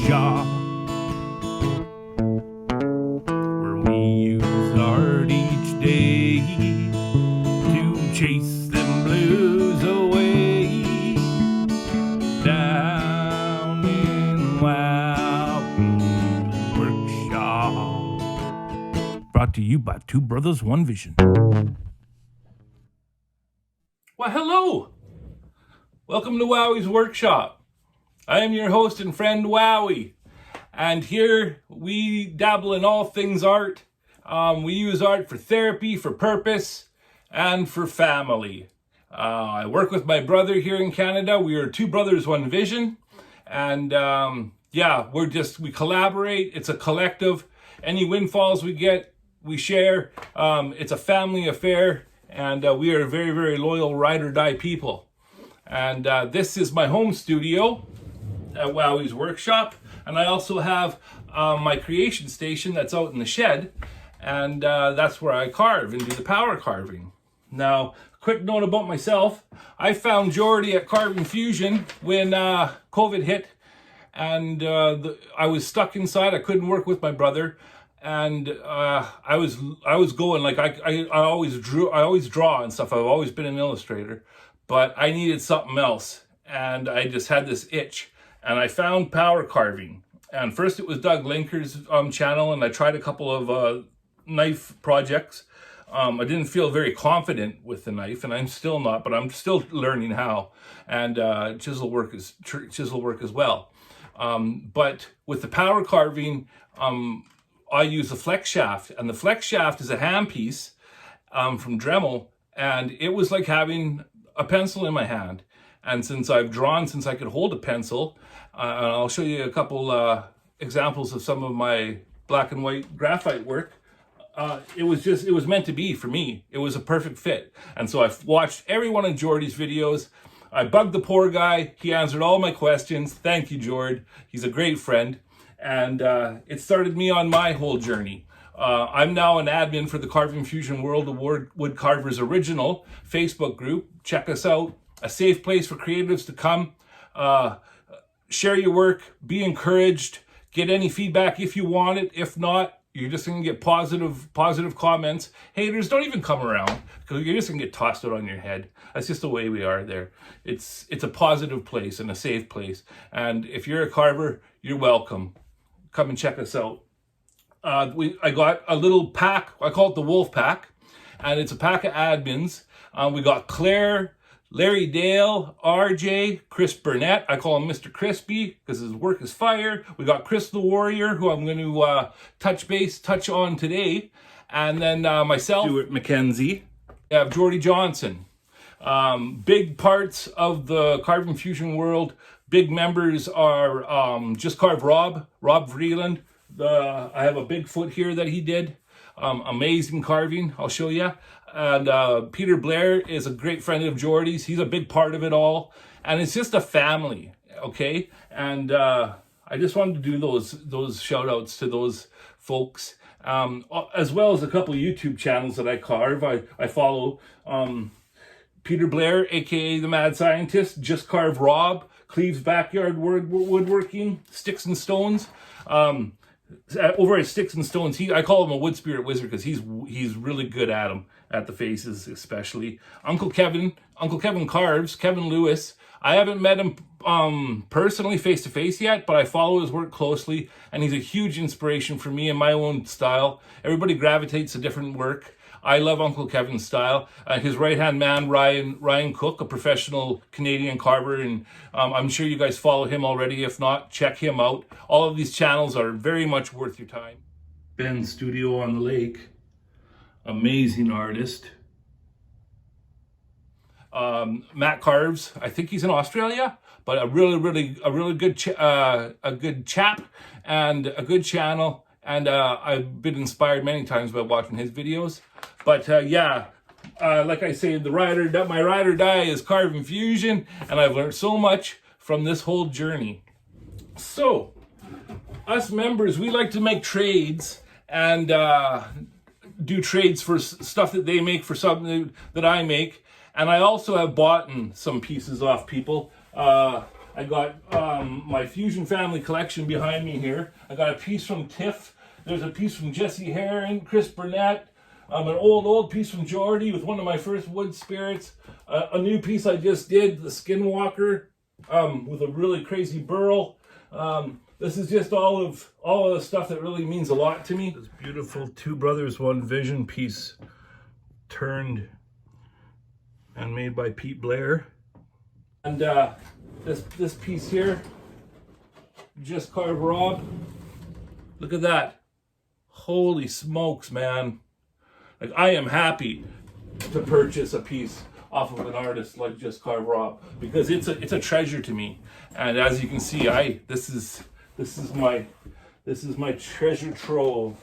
Workshop, where we use art each day to chase them blues away. Down in Wowwy'z Workshop. Brought to you by Two Brothers, One Vision. Well, hello! Welcome to Wowwy'z Workshop. I am your host and friend, Wowwy. And here we dabble in all things art. We use art for therapy, for purpose, and for family. I work with my brother here in Canada. We are Two Brothers, One Vision. And we collaborate. It's a collective. Any windfalls we get, we share. It's a family affair. And we are very, very loyal ride or die people. And this is my home studio at Wowwy'z Workshop. And I also have my creation station that's out in the shed. And that's where I carve and do the power carving. Now, quick note about myself. I found Jordy at Carving Fusion when COVID hit. And I was stuck inside. I couldn't work with my brother. And I was going, like, I always draw and stuff. I've always been an illustrator. But I needed something else. And I just had this itch. And I found power carving. And first it was Doug Linker's channel, and I tried a couple of knife projects. I didn't feel very confident with the knife, and I'm still not, but I'm still learning how. And chisel work as well. But with the power carving, I use the flex shaft, and the flex shaft is a hand piece from Dremel, and it was like having a pencil in my hand. And since I've drawn since I could hold a pencil, and I'll show you a couple examples of some of my black and white graphite work. It was meant to be for me. It was a perfect fit. And so I've watched every one of Jordy's videos. I bugged the poor guy. He answered all my questions. Thank you, Jord. He's a great friend. And it started me on my whole journey. I'm now an admin for the Carving Fusion World of Wood Carvers Original Facebook group. Check us out. A safe place for creatives to come. Share your work. Be encouraged. Get any feedback if you want it. If not, you're just going to get positive comments. Haters, don't even come around, because you're just going to get tossed out on your head. That's just the way we are there. It's a positive place and a safe place. And if you're a carver, you're welcome. Come and check us out. I got a little pack. I call it the Wolf Pack. And it's a pack of admins. We got Claire, Larry Dale, RJ, Chris Burnett. I call him Mr. Crispy because his work is fire. We got Chris the Warrior, who I'm going to touch on today. And then myself, Stuart McKenzie. We have Jordy Johnson. Big parts of the Carving Fusion world. Big members are Just Carve Rob Vreeland. I have a Bigfoot here that he did. Amazing carving, I'll show you. And Peter Blair is a great friend of Jordy's. He's a big part of it all. And it's just a family, okay? And I just wanted to do those shout outs to those folks. As well as a couple of YouTube channels that I carve. I follow Peter Blair, aka the Mad Scientist, Just Carve Rob, Cleve's Backyard Woodworking, Sticks and Stones. Over at Sticks and Stones, I call him a wood spirit wizard because he's really good at them, at the faces especially. Uncle Kevin carves, Kevin Lewis. I haven't met him personally face to face yet, but I follow his work closely, and he's a huge inspiration for me and my own style. Everybody gravitates to different work. I love Uncle Kevin's style. His right-hand man, Ryan Cook, a professional Canadian carver, and I'm sure you guys follow him already. If not, check him out. All of these channels are very much worth your time. Ben's Studio on the Lake, amazing artist. Matt carves. I think he's in Australia, but a really good chap and a good channel. And I've been inspired many times by watching his videos. But like I say, my ride or die is Carving Fusion, and I've learned so much from this whole journey. So, us members, we like to make trades and do trades for stuff that they make for something that I make. And I also have bought some pieces off people. I got my Fusion Family collection behind me here. I got a piece from Tiff. There's a piece from Jesse Herring, Chris Burnett, an old piece from Geordie with one of my first wood spirits. A new piece I just did, the Skinwalker, with a really crazy burl. This is just all of the stuff that really means a lot to me. This beautiful Two Brothers One Vision piece, turned and made by Pete Blair. And this piece here, just carved Rob. Look at that. Holy smokes, man. Like, I am happy to purchase a piece off of an artist like Just Carve Rob, because it's a treasure to me. And as you can see, this is my treasure trove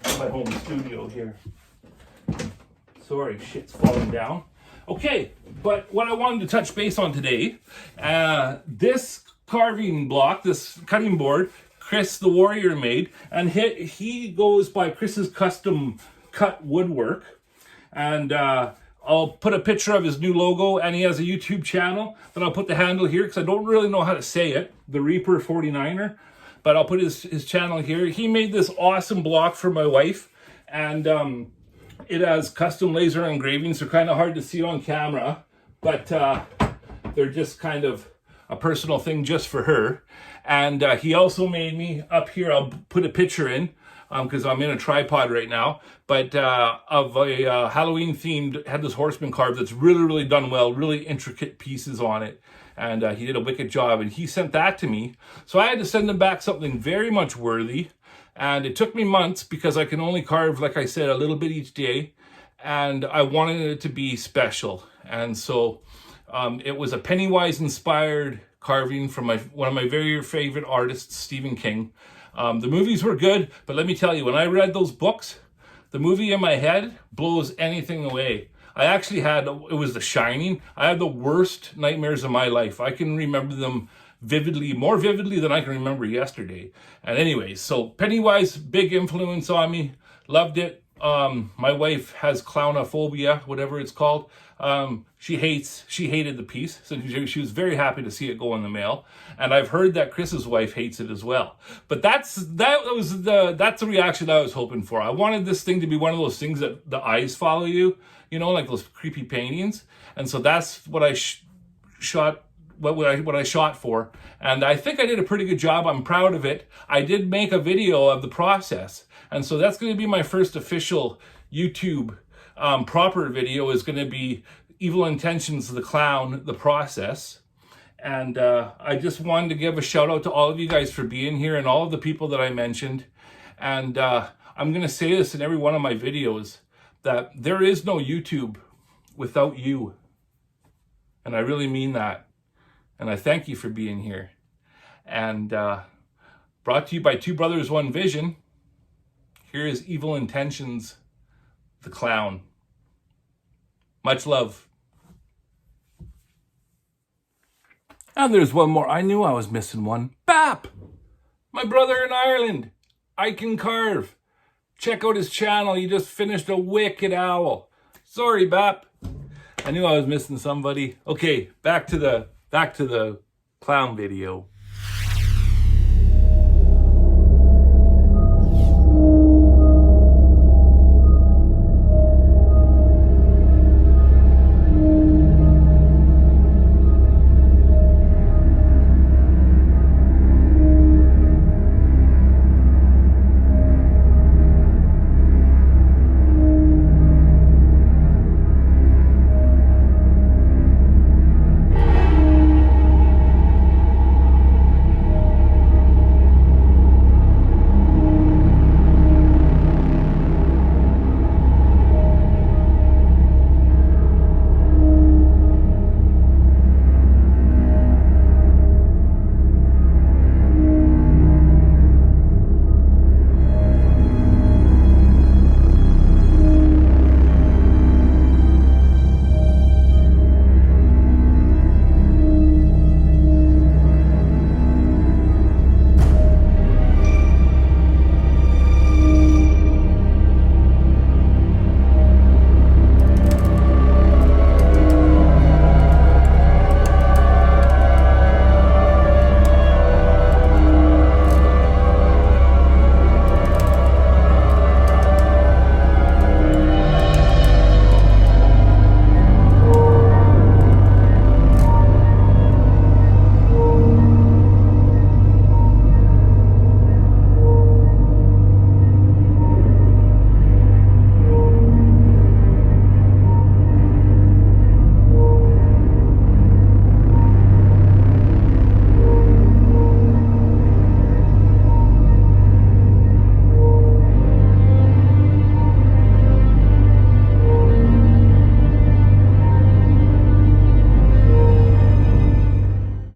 in my home studio here. Sorry, shit's falling down. Okay, but what I wanted to touch base on today, this carving block, this cutting board, Chris the Warrior made, and he goes by Chris's Custom Cut Woodwork, and I'll put a picture of his new logo, and he has a YouTube channel, but I'll put the handle here because I don't really know how to say it, the Reaper 49er, but I'll put his channel here. He made this awesome block for my wife, and it has custom laser engravings. They're kind of hard to see on camera, but they're just kind of a personal thing just for her. And he also made me, up here, I'll put a picture in, because I'm in a tripod right now, but of a Halloween themed, had this horseman carved that's really, really done well, really intricate pieces on it. And he did a wicked job, and he sent that to me. So I had to send him back something very much worthy. And it took me months because I can only carve, like I said, a little bit each day. And I wanted it to be special. And so it was a Pennywise inspired carving from one of my very favorite artists, Stephen King. The movies were good, but let me tell you, when I read those books, the movie in my head blows anything away. I actually it was The Shining. I had the worst nightmares of my life. I can remember them vividly, more vividly than I can remember yesterday. And anyways, so Pennywise, big influence on me. Loved it. My wife has clownophobia, whatever it's called. She hated the piece, so she was very happy to see it go in the mail. And I've heard that Chris's wife hates it as well. But that's the reaction I was hoping for. I wanted this thing to be one of those things that the eyes follow you, you know, like those creepy paintings. And so that's what I shot. What I shot for, and I think I did a pretty good job. I'm proud of it. I did make a video of the process, and so that's going to be my first official YouTube proper video. Is going to be Evil Intentions, the Clown, the process. And I just wanted to give a shout out to all of you guys for being here, and all of the people that I mentioned. And I'm going to say this in every one of my videos, that there is no YouTube without you, and I really mean that. And I thank you for being here. And brought to you by Two Brothers One Vision, here is Evil Intentions, the Clown. Much love. And there's one more. I knew I was missing one. Bap! My brother in Ireland. I Can Carve. Check out his channel. He just finished a wicked owl. Sorry, Bap. I knew I was missing somebody. Okay, back to the clown video.